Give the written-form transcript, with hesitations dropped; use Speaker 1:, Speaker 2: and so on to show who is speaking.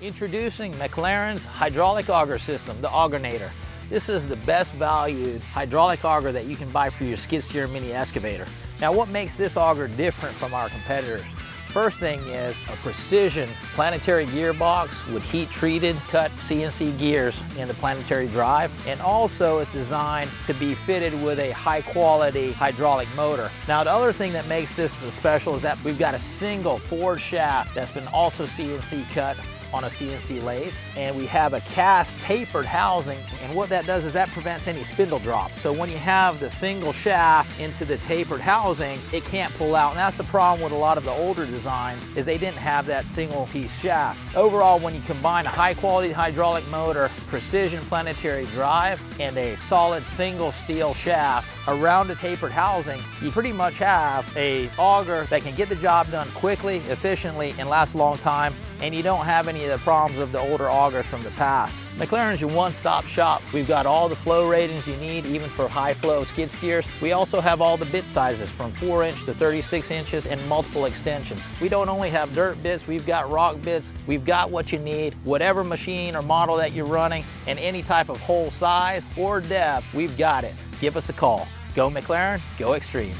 Speaker 1: Introducing McLaren's hydraulic auger system, the Augernator. This is the best valued hydraulic auger that you can buy for your skid steer mini excavator. Now what makes this auger different from our competitors? First thing is a precision planetary gearbox with heat treated cut CNC gears in the planetary drive, and also it's designed to be fitted with a high quality hydraulic motor. Now the other thing that makes this special is that we've got a single forward shaft that's been also CNC cut on a CNC lathe, and we have a cast tapered housing, and what that does is that prevents any spindle drop. So when you have the single shaft into the tapered housing, it can't pull out, and that's the problem with a lot of the older designs, is they didn't have that single piece shaft. Overall, when you combine a high quality hydraulic motor, precision planetary drive, and a solid single steel shaft around the tapered housing, you pretty much have a auger that can get the job done quickly, efficiently, and last a long time, and you don't have any of the problems of the older augers from the past. McLaren's your one-stop shop. We've got all the flow ratings you need, even for high flow skid steers. We also have all the bit sizes from 4-inch to 36 inches and multiple extensions. We don't only have dirt bits, we've got rock bits. We've got what you need, whatever machine or model that you're running, and any type of hole size or depth, we've got it. Give us a call. Go McLaren, go extreme.